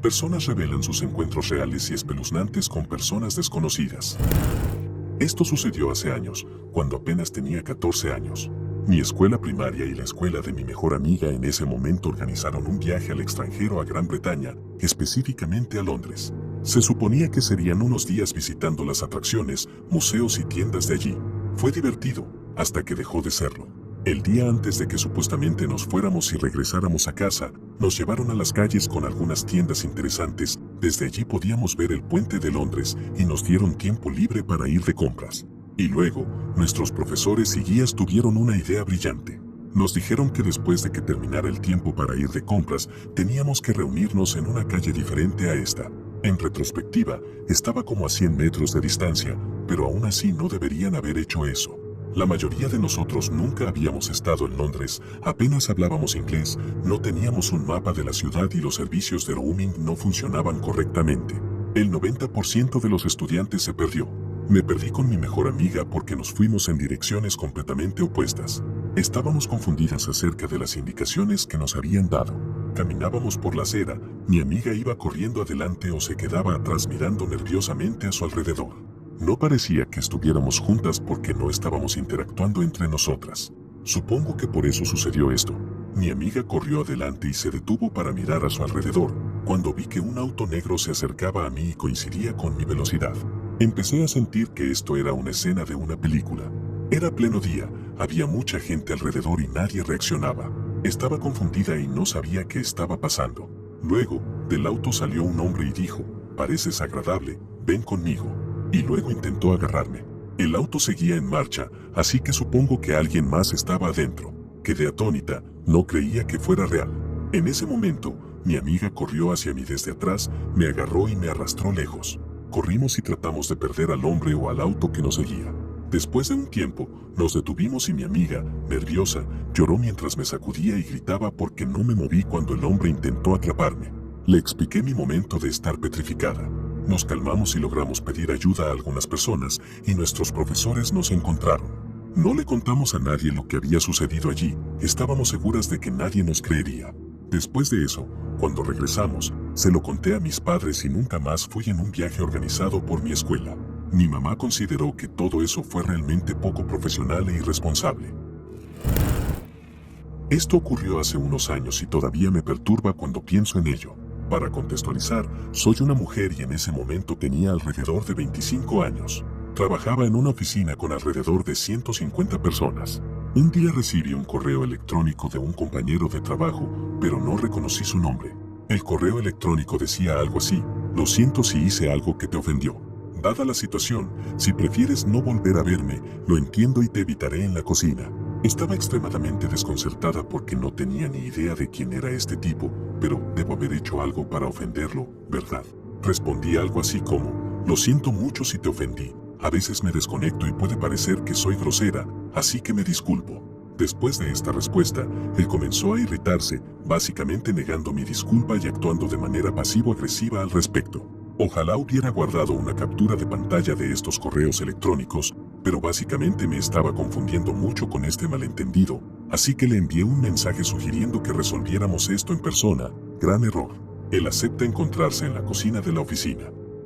Personas revelan sus encuentros reales y espeluznantes con personas desconocidas. Esto sucedió hace años, cuando apenas tenía 14 años. Mi escuela primaria y la escuela de mi mejor amiga en ese momento organizaron un viaje al extranjero a Gran Bretaña, específicamente a Londres. Se suponía que serían unos días visitando las atracciones, museos y tiendas de allí. Fue divertido, hasta que dejó de serlo. El día antes de que supuestamente nos fuéramos y regresáramos a casa, nos llevaron a las calles con algunas tiendas interesantes. Desde allí podíamos ver el puente de Londres y nos dieron tiempo libre para ir de compras. Y luego, nuestros profesores y guías tuvieron una idea brillante. Nos dijeron que después de que terminara el tiempo para ir de compras, teníamos que reunirnos en una calle diferente a esta. En retrospectiva, estaba como a 100 metros de distancia, pero aún así no deberían haber hecho eso. La mayoría de nosotros nunca habíamos estado en Londres, apenas hablábamos inglés, no teníamos un mapa de la ciudad y los servicios de roaming no funcionaban correctamente. El 90% de los estudiantes se perdió. Me perdí con mi mejor amiga porque nos fuimos en direcciones completamente opuestas. Estábamos confundidas acerca de las indicaciones que nos habían dado. Caminábamos por la acera, mi amiga iba corriendo adelante o se quedaba atrás mirando nerviosamente a su alrededor. No parecía que estuviéramos juntas porque no estábamos interactuando entre nosotras. Supongo que por eso sucedió esto. Mi amiga corrió adelante y se detuvo para mirar a su alrededor, cuando vi que un auto negro se acercaba a mí y coincidía con mi velocidad. Empecé a sentir que esto era una escena de una película. Era pleno día, había mucha gente alrededor y nadie reaccionaba. Estaba confundida y no sabía qué estaba pasando. Luego, del auto salió un hombre y dijo, «Pareces agradable, ven conmigo». Y luego intentó agarrarme. El auto seguía en marcha, así que supongo que alguien más estaba adentro. Quedé atónita, no creía que fuera real. En ese momento, mi amiga corrió hacia mí desde atrás, me agarró y me arrastró lejos. Corrimos y tratamos de perder al hombre o al auto que nos seguía. Después de un tiempo, nos detuvimos y mi amiga, nerviosa, lloró mientras me sacudía y gritaba porque no me moví cuando el hombre intentó atraparme. Le expliqué mi momento de estar petrificada. Nos calmamos y logramos pedir ayuda a algunas personas y nuestros profesores nos encontraron. No le contamos a nadie lo que había sucedido allí, estábamos seguras de que nadie nos creería. Después de eso, cuando regresamos, se lo conté a mis padres y nunca más fui en un viaje organizado por mi escuela. Mi mamá consideró que todo eso fue realmente poco profesional e irresponsable. Esto ocurrió hace unos años y todavía me perturba cuando pienso en ello. Para contextualizar, soy una mujer y en ese momento tenía alrededor de 25 años. Trabajaba en una oficina con alrededor de 150 personas. Un día recibí un correo electrónico de un compañero de trabajo, pero no reconocí su nombre. El correo electrónico decía algo así: «Lo siento si hice algo que te ofendió. Dada la situación, si prefieres no volver a verme, lo entiendo y te evitaré en la cocina». Estaba extremadamente desconcertada porque no tenía ni idea de quién era este tipo, pero debo haber hecho algo para ofenderlo, ¿verdad? Respondí algo así como: «Lo siento mucho si te ofendí. A veces me desconecto y puede parecer que soy grosera, así que me disculpo». Después de esta respuesta, él comenzó a irritarse, básicamente negando mi disculpa y actuando de manera pasivo-agresiva al respecto. Ojalá hubiera guardado una captura de pantalla de estos correos electrónicos, pero básicamente me estaba confundiendo mucho con este malentendido, así que le envié un mensaje sugiriendo que resolviéramos esto en persona. Gran error. Él acepta encontrarse en la cocina de la oficina.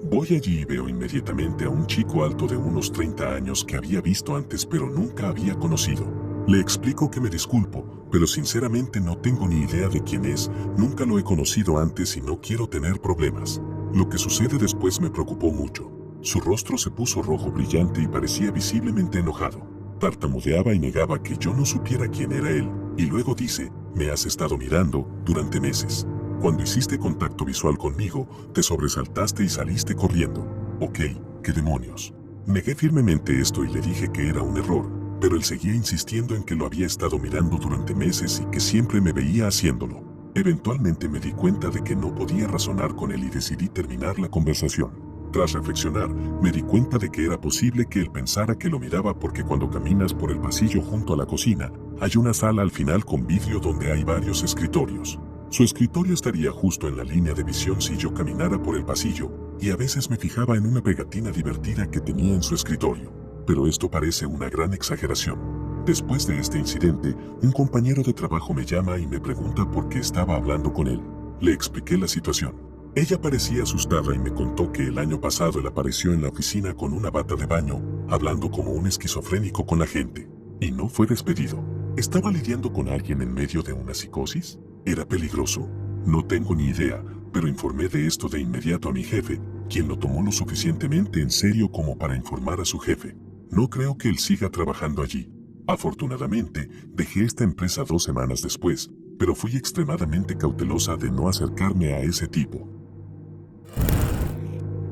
Voy allí y veo inmediatamente a un chico alto de unos 30 años que había visto antes pero nunca había conocido. Le explico que me disculpo, pero sinceramente no tengo ni idea de quién es, nunca lo he conocido antes y no quiero tener problemas. Lo que sucede después me preocupó mucho. Su rostro se puso rojo brillante y parecía visiblemente enojado. Tartamudeaba y negaba que yo no supiera quién era él, y luego dice: «Me has estado mirando durante meses. Cuando hiciste contacto visual conmigo, te sobresaltaste y saliste corriendo». Ok, ¿qué demonios? Negué firmemente esto y le dije que era un error, pero él seguía insistiendo en que lo había estado mirando durante meses y que siempre me veía haciéndolo. Eventualmente me di cuenta de que no podía razonar con él y decidí terminar la conversación. Tras reflexionar, me di cuenta de que era posible que él pensara que lo miraba porque cuando caminas por el pasillo junto a la cocina, hay una sala al final con vidrio donde hay varios escritorios. Su escritorio estaría justo en la línea de visión si yo caminara por el pasillo, y a veces me fijaba en una pegatina divertida que tenía en su escritorio. Pero esto parece una gran exageración. Después de este incidente, un compañero de trabajo me llama y me pregunta por qué estaba hablando con él. Le expliqué la situación. Ella parecía asustada y me contó que el año pasado él apareció en la oficina con una bata de baño, hablando como un esquizofrénico con la gente. Y no fue despedido. ¿Estaba lidiando con alguien en medio de una psicosis? ¿Era peligroso? No tengo ni idea, pero informé de esto de inmediato a mi jefe, quien lo tomó lo suficientemente en serio como para informar a su jefe. No creo que él siga trabajando allí. Afortunadamente, dejé esta empresa 2 semanas después, pero fui extremadamente cautelosa de no acercarme a ese tipo.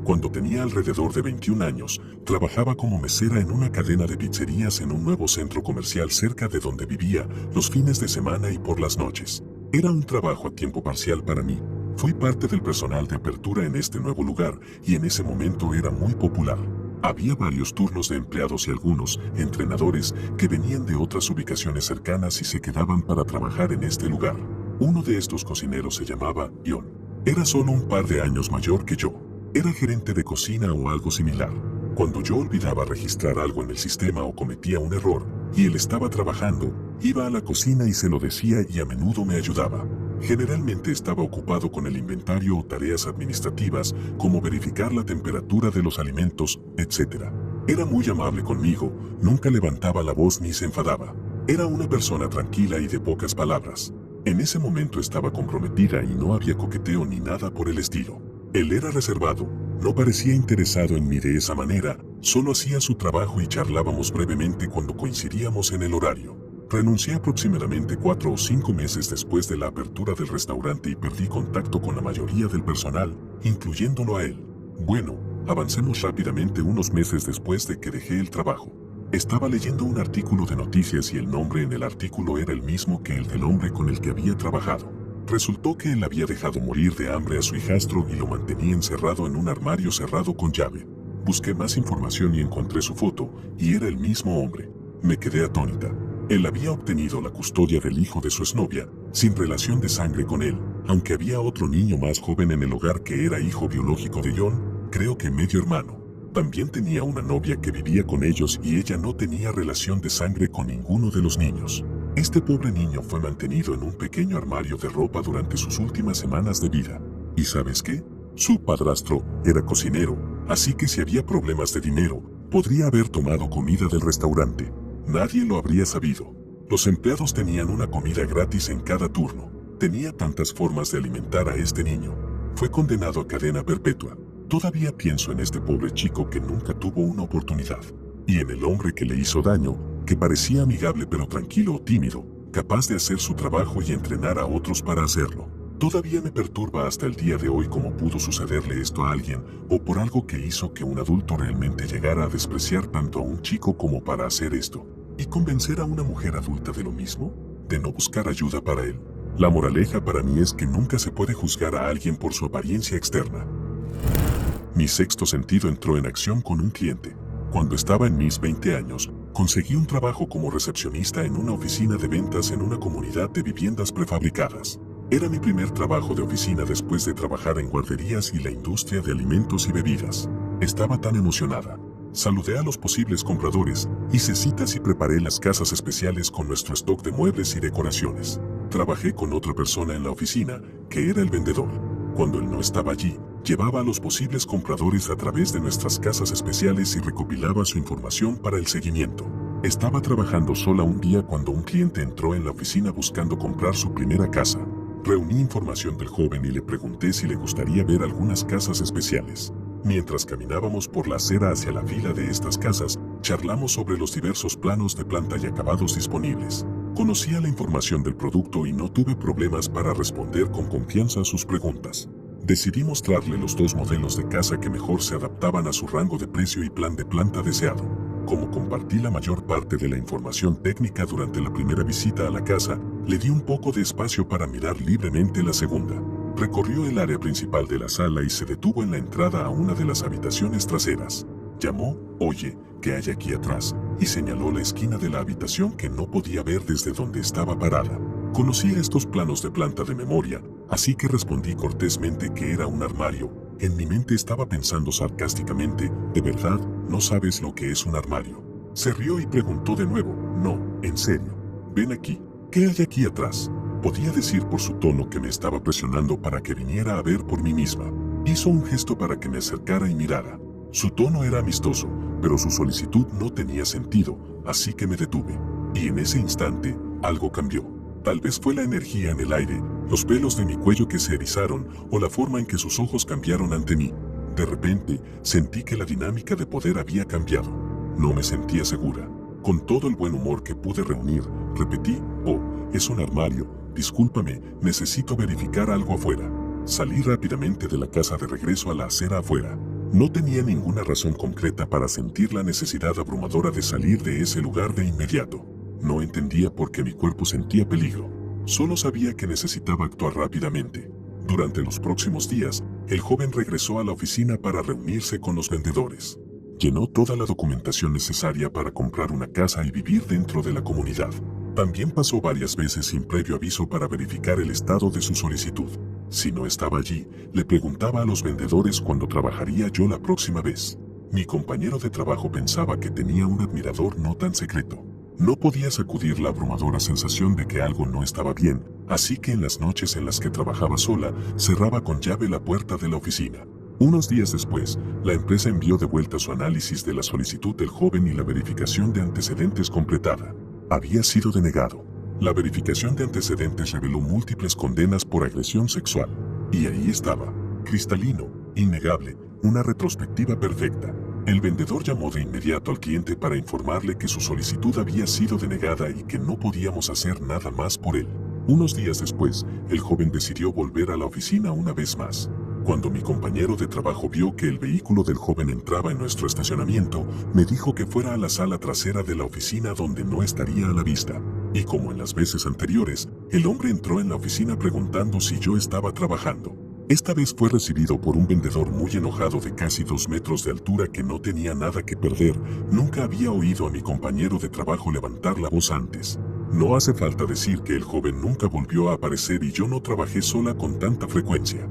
Cuando tenía alrededor de 21 años, trabajaba como mesera en una cadena de pizzerías en un nuevo centro comercial cerca de donde vivía, los fines de semana y por las noches. Era un trabajo a tiempo parcial para mí. Fui parte del personal de apertura en este nuevo lugar y en ese momento era muy popular. Había varios turnos de empleados y algunos entrenadores que venían de otras ubicaciones cercanas y se quedaban para trabajar en este lugar. Uno de estos cocineros se llamaba John. Era solo un par de años mayor que yo. Era gerente de cocina o algo similar. Cuando yo olvidaba registrar algo en el sistema o cometía un error, y él estaba trabajando, iba a la cocina y se lo decía y a menudo me ayudaba. Generalmente estaba ocupado con el inventario o tareas administrativas como verificar la temperatura de los alimentos, etc. Era muy amable conmigo, nunca levantaba la voz ni se enfadaba. Era una persona tranquila y de pocas palabras. En ese momento estaba comprometida y no había coqueteo ni nada por el estilo. Él era reservado, no parecía interesado en mí de esa manera, solo hacía su trabajo y charlábamos brevemente cuando coincidíamos en el horario. Renuncié aproximadamente 4 o 5 meses después de la apertura del restaurante y perdí contacto con la mayoría del personal, incluyéndolo a él. Bueno, avancemos rápidamente unos meses después de que dejé el trabajo. Estaba leyendo un artículo de noticias y el nombre en el artículo era el mismo que el del hombre con el que había trabajado. Resultó que él había dejado morir de hambre a su hijastro y lo mantenía encerrado en un armario cerrado con llave. Busqué más información y encontré su foto, y era el mismo hombre. Me quedé atónita. Él había obtenido la custodia del hijo de su exnovia, sin relación de sangre con él, aunque había otro niño más joven en el hogar que era hijo biológico de John, creo que medio hermano. También tenía una novia que vivía con ellos y ella no tenía relación de sangre con ninguno de los niños. Este pobre niño fue mantenido en un pequeño armario de ropa durante sus últimas semanas de vida. ¿Y sabes qué? Su padrastro era cocinero, así que si había problemas de dinero, podría haber tomado comida del restaurante. Nadie lo habría sabido. Los empleados tenían una comida gratis en cada turno. Tenía tantas formas de alimentar a este niño. Fue condenado a cadena perpetua. Todavía pienso en este pobre chico que nunca tuvo una oportunidad. Y en el hombre que le hizo daño, que parecía amigable pero tranquilo o tímido, capaz de hacer su trabajo y entrenar a otros para hacerlo. Todavía me perturba hasta el día de hoy cómo pudo sucederle esto a alguien, o por algo que hizo que un adulto realmente llegara a despreciar tanto a un chico como para hacer esto. ¿Y convencer a una mujer adulta de lo mismo? De no buscar ayuda para él. La moraleja para mí es que nunca se puede juzgar a alguien por su apariencia externa. Mi sexto sentido entró en acción con un cliente. Cuando estaba en mis 20 años, conseguí un trabajo como recepcionista en una oficina de ventas en una comunidad de viviendas prefabricadas. Era mi primer trabajo de oficina después de trabajar en guarderías y la industria de alimentos y bebidas. Estaba tan emocionada. Saludé a los posibles compradores, hice citas y preparé las casas especiales con nuestro stock de muebles y decoraciones. Trabajé con otra persona en la oficina, que era el vendedor. Cuando él no estaba allí, llevaba a los posibles compradores a través de nuestras casas especiales y recopilaba su información para el seguimiento. Estaba trabajando sola un día cuando un cliente entró en la oficina buscando comprar su primera casa. Reuní información del joven y le pregunté si le gustaría ver algunas casas especiales. Mientras caminábamos por la acera hacia la fila de estas casas, charlamos sobre los diversos planos de planta y acabados disponibles. Conocía la información del producto y no tuve problemas para responder con confianza a sus preguntas. Decidí mostrarle los 2 modelos de casa que mejor se adaptaban a su rango de precio y plan de planta deseado. Como compartí la mayor parte de la información técnica durante la primera visita a la casa, le di un poco de espacio para mirar libremente la segunda. Recorrió el área principal de la sala y se detuvo en la entrada a una de las habitaciones traseras. Llamó, «Oye, ¿qué hay aquí atrás?», y señaló la esquina de la habitación que no podía ver desde donde estaba parada. Conocía estos planos de planta de memoria, así que respondí cortésmente que era un armario. En mi mente estaba pensando sarcásticamente, «¿De verdad no sabes lo que es un armario?». Se rió y preguntó de nuevo, «No, en serio. Ven aquí, ¿qué hay aquí atrás?». Podía decir por su tono que me estaba presionando para que viniera a ver por mí misma. Hizo un gesto para que me acercara y mirara. Su tono era amistoso, pero su solicitud no tenía sentido, así que me detuve. Y en ese instante, algo cambió. Tal vez fue la energía en el aire, los pelos de mi cuello que se erizaron o la forma en que sus ojos cambiaron ante mí. De repente, sentí que la dinámica de poder había cambiado. No me sentía segura. Con todo el buen humor que pude reunir, repetí: «Oh, es un armario, discúlpame, necesito verificar algo afuera». Salí rápidamente de la casa de regreso a la acera afuera. No tenía ninguna razón concreta para sentir la necesidad abrumadora de salir de ese lugar de inmediato. No entendía por qué mi cuerpo sentía peligro. Solo sabía que necesitaba actuar rápidamente. Durante los próximos días, el joven regresó a la oficina para reunirse con los vendedores. Llenó toda la documentación necesaria para comprar una casa y vivir dentro de la comunidad. También pasó varias veces sin previo aviso para verificar el estado de su solicitud. Si no estaba allí, le preguntaba a los vendedores cuándo trabajaría yo la próxima vez. Mi compañero de trabajo pensaba que tenía un admirador no tan secreto. No podía sacudir la abrumadora sensación de que algo no estaba bien, así que en las noches en las que trabajaba sola, cerraba con llave la puerta de la oficina. Unos días después, la empresa envió de vuelta su análisis de la solicitud del joven y la verificación de antecedentes completada. Había sido denegado. La verificación de antecedentes reveló múltiples condenas por agresión sexual. Y ahí estaba, cristalino, innegable, una retrospectiva perfecta. El vendedor llamó de inmediato al cliente para informarle que su solicitud había sido denegada y que no podíamos hacer nada más por él. Unos días después, el joven decidió volver a la oficina una vez más. Cuando mi compañero de trabajo vio que el vehículo del joven entraba en nuestro estacionamiento, me dijo que fuera a la sala trasera de la oficina donde no estaría a la vista. Y como en las veces anteriores, el hombre entró en la oficina preguntando si yo estaba trabajando. Esta vez fue recibido por un vendedor muy enojado de casi 2 metros de altura que no tenía nada que perder. Nunca había oído a mi compañero de trabajo levantar la voz antes. No hace falta decir que el joven nunca volvió a aparecer y yo no trabajé sola con tanta frecuencia.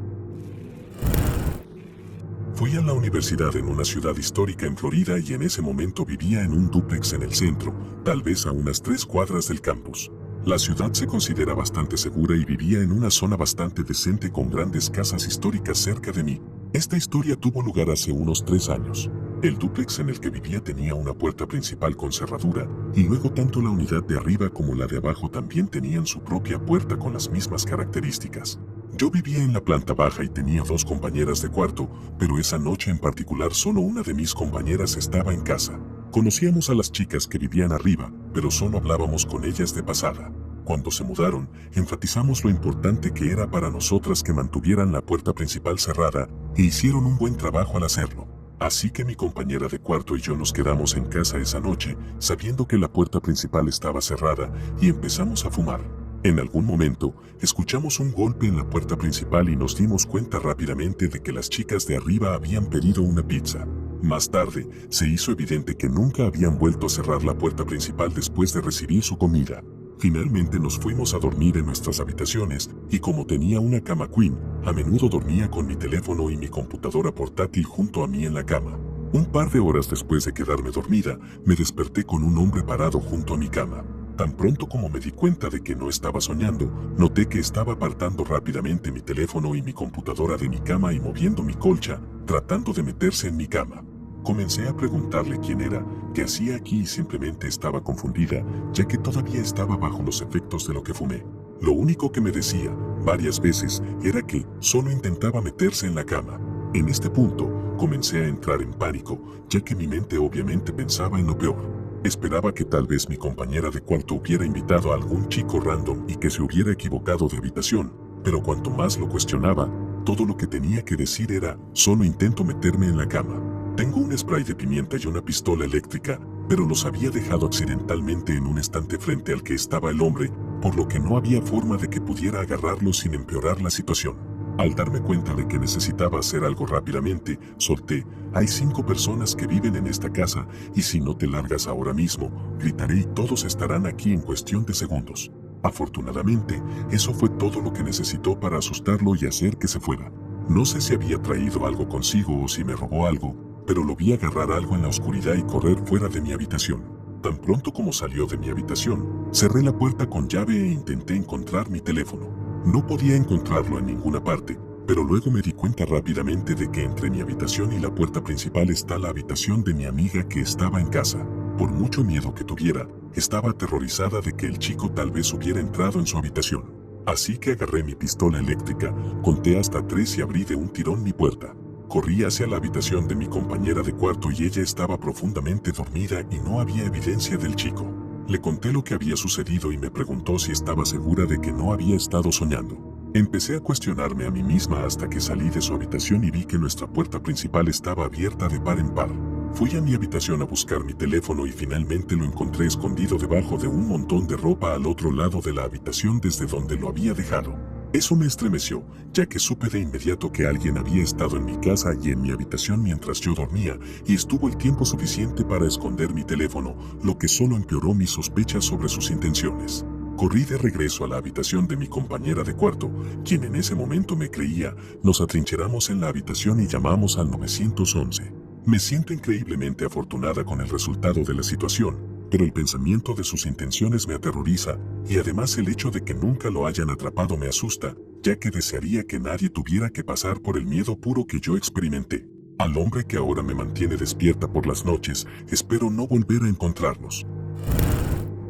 Fui a la universidad en una ciudad histórica en Florida y en ese momento vivía en un dúplex en el centro, tal vez a unas 3 cuadras del campus. La ciudad se considera bastante segura y vivía en una zona bastante decente con grandes casas históricas cerca de mí. Esta historia tuvo lugar hace unos 3 años. El dúplex en el que vivía tenía una puerta principal con cerradura, y luego tanto la unidad de arriba como la de abajo también tenían su propia puerta con las mismas características. Yo vivía en la planta baja y tenía 2 compañeras de cuarto, pero esa noche en particular solo una de mis compañeras estaba en casa. Conocíamos a las chicas que vivían arriba, pero solo hablábamos con ellas de pasada. Cuando se mudaron, enfatizamos lo importante que era para nosotras que mantuvieran la puerta principal cerrada, e hicieron un buen trabajo al hacerlo. Así que mi compañera de cuarto y yo nos quedamos en casa esa noche, sabiendo que la puerta principal estaba cerrada, y empezamos a fumar. En algún momento, escuchamos un golpe en la puerta principal y nos dimos cuenta rápidamente de que las chicas de arriba habían pedido una pizza. Más tarde, se hizo evidente que nunca habían vuelto a cerrar la puerta principal después de recibir su comida. Finalmente nos fuimos a dormir en nuestras habitaciones, y como tenía una cama queen, a menudo dormía con mi teléfono y mi computadora portátil junto a mí en la cama. Un par de horas después de quedarme dormida, me desperté con un hombre parado junto a mi cama. Tan pronto como me di cuenta de que no estaba soñando, noté que estaba apartando rápidamente mi teléfono y mi computadora de mi cama y moviendo mi colcha, tratando de meterse en mi cama. Comencé a preguntarle quién era, qué hacía aquí y simplemente estaba confundida, ya que todavía estaba bajo los efectos de lo que fumé. Lo único que me decía, varias veces, era que solo intentaba meterse en la cama. En este punto, comencé a entrar en pánico, ya que mi mente obviamente pensaba en lo peor. Esperaba que tal vez mi compañera de cuarto hubiera invitado a algún chico random y que se hubiera equivocado de habitación, pero cuanto más lo cuestionaba, todo lo que tenía que decir era, solo intento meterme en la cama. Tengo un spray de pimienta y una pistola eléctrica, pero los había dejado accidentalmente en un estante frente al que estaba el hombre, por lo que no había forma de que pudiera agarrarlo sin empeorar la situación. Al darme cuenta de que necesitaba hacer algo rápidamente, solté: «Hay 5 personas que viven en esta casa, y si no te largas ahora mismo, gritaré y todos estarán aquí en cuestión de segundos». Afortunadamente, eso fue todo lo que necesitó para asustarlo y hacer que se fuera. No sé si había traído algo consigo o si me robó algo, pero lo vi agarrar algo en la oscuridad y correr fuera de mi habitación. Tan pronto como salió de mi habitación, cerré la puerta con llave e intenté encontrar mi teléfono. No podía encontrarlo en ninguna parte, pero luego me di cuenta rápidamente de que entre mi habitación y la puerta principal está la habitación de mi amiga que estaba en casa. Por mucho miedo que tuviera, estaba aterrorizada de que el chico tal vez hubiera entrado en su habitación. Así que agarré mi pistola eléctrica, conté hasta 3 y abrí de un tirón mi puerta. Corrí hacia la habitación de mi compañera de cuarto y ella estaba profundamente dormida y no había evidencia del chico. Le conté lo que había sucedido y me preguntó si estaba segura de que no había estado soñando. Empecé a cuestionarme a mí misma hasta que salí de su habitación y vi que nuestra puerta principal estaba abierta de par en par. Fui a mi habitación a buscar mi teléfono y finalmente lo encontré escondido debajo de un montón de ropa al otro lado de la habitación desde donde lo había dejado. Eso me estremeció, ya que supe de inmediato que alguien había estado en mi casa y en mi habitación mientras yo dormía, y estuvo el tiempo suficiente para esconder mi teléfono, lo que solo empeoró mis sospechas sobre sus intenciones. Corrí de regreso a la habitación de mi compañera de cuarto, quien en ese momento me creía. Nos atrincheramos en la habitación y llamamos al 911. Me siento increíblemente afortunada con el resultado de la situación, pero el pensamiento de sus intenciones me aterroriza, y además el hecho de que nunca lo hayan atrapado me asusta, ya que desearía que nadie tuviera que pasar por el miedo puro que yo experimenté. Al hombre que ahora me mantiene despierta por las noches, espero no volver a encontrarnos.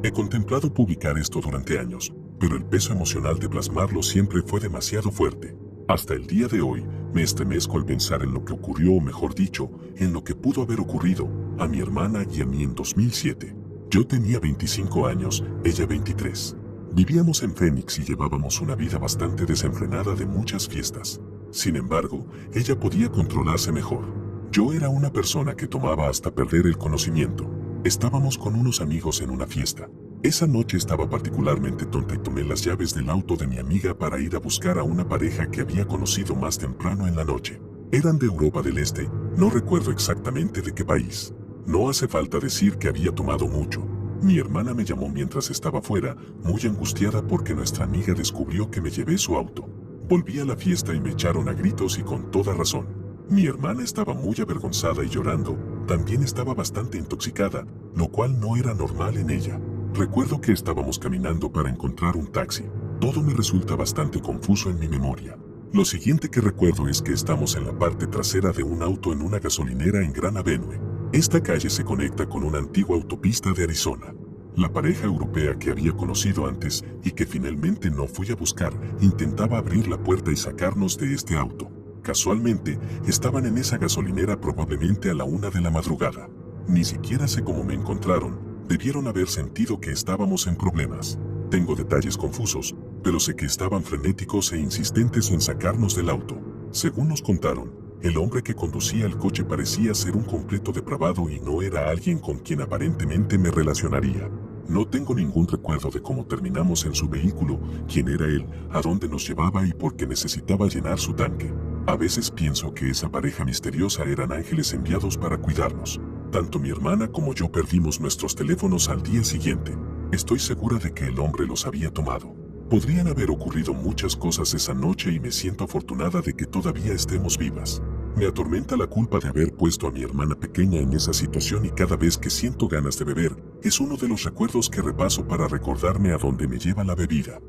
He contemplado publicar esto durante años, pero el peso emocional de plasmarlo siempre fue demasiado fuerte. Hasta el día de hoy, me estremezco al pensar en lo que ocurrió, o mejor dicho, en lo que pudo haber ocurrido a mi hermana y a mí en 2007. Yo tenía 25 años, ella 23. Vivíamos en Phoenix y llevábamos una vida bastante desenfrenada de muchas fiestas. Sin embargo, ella podía controlarse mejor. Yo era una persona que tomaba hasta perder el conocimiento. Estábamos con unos amigos en una fiesta. Esa noche estaba particularmente tonta y tomé las llaves del auto de mi amiga para ir a buscar a una pareja que había conocido más temprano en la noche. Eran de Europa del Este, no recuerdo exactamente de qué país. No hace falta decir que había tomado mucho. Mi hermana me llamó mientras estaba fuera, muy angustiada porque nuestra amiga descubrió que me llevé su auto. Volví a la fiesta y me echaron a gritos y con toda razón. Mi hermana estaba muy avergonzada y llorando, también estaba bastante intoxicada, lo cual no era normal en ella. Recuerdo que estábamos caminando para encontrar un taxi. Todo me resulta bastante confuso en mi memoria. Lo siguiente que recuerdo es que estamos en la parte trasera de un auto en una gasolinera en Grand Avenue. Esta calle se conecta con una antigua autopista de Arizona. La pareja europea que había conocido antes y que finalmente no fui a buscar, intentaba abrir la puerta y sacarnos de este auto. Casualmente, estaban en esa gasolinera probablemente a la 1 de la madrugada. Ni siquiera sé cómo me encontraron. Debieron haber sentido que estábamos en problemas. Tengo detalles confusos, pero sé que estaban frenéticos e insistentes en sacarnos del auto. Según nos contaron, el hombre que conducía el coche parecía ser un completo depravado y no era alguien con quien aparentemente me relacionaría. No tengo ningún recuerdo de cómo terminamos en su vehículo, quién era él, a dónde nos llevaba y por qué necesitaba llenar su tanque. A veces pienso que esa pareja misteriosa eran ángeles enviados para cuidarnos. Tanto mi hermana como yo perdimos nuestros teléfonos al día siguiente. Estoy segura de que el hombre los había tomado. Podrían haber ocurrido muchas cosas esa noche y me siento afortunada de que todavía estemos vivas. Me atormenta la culpa de haber puesto a mi hermana pequeña en esa situación y cada vez que siento ganas de beber, es uno de los recuerdos que repaso para recordarme a dónde me lleva la bebida.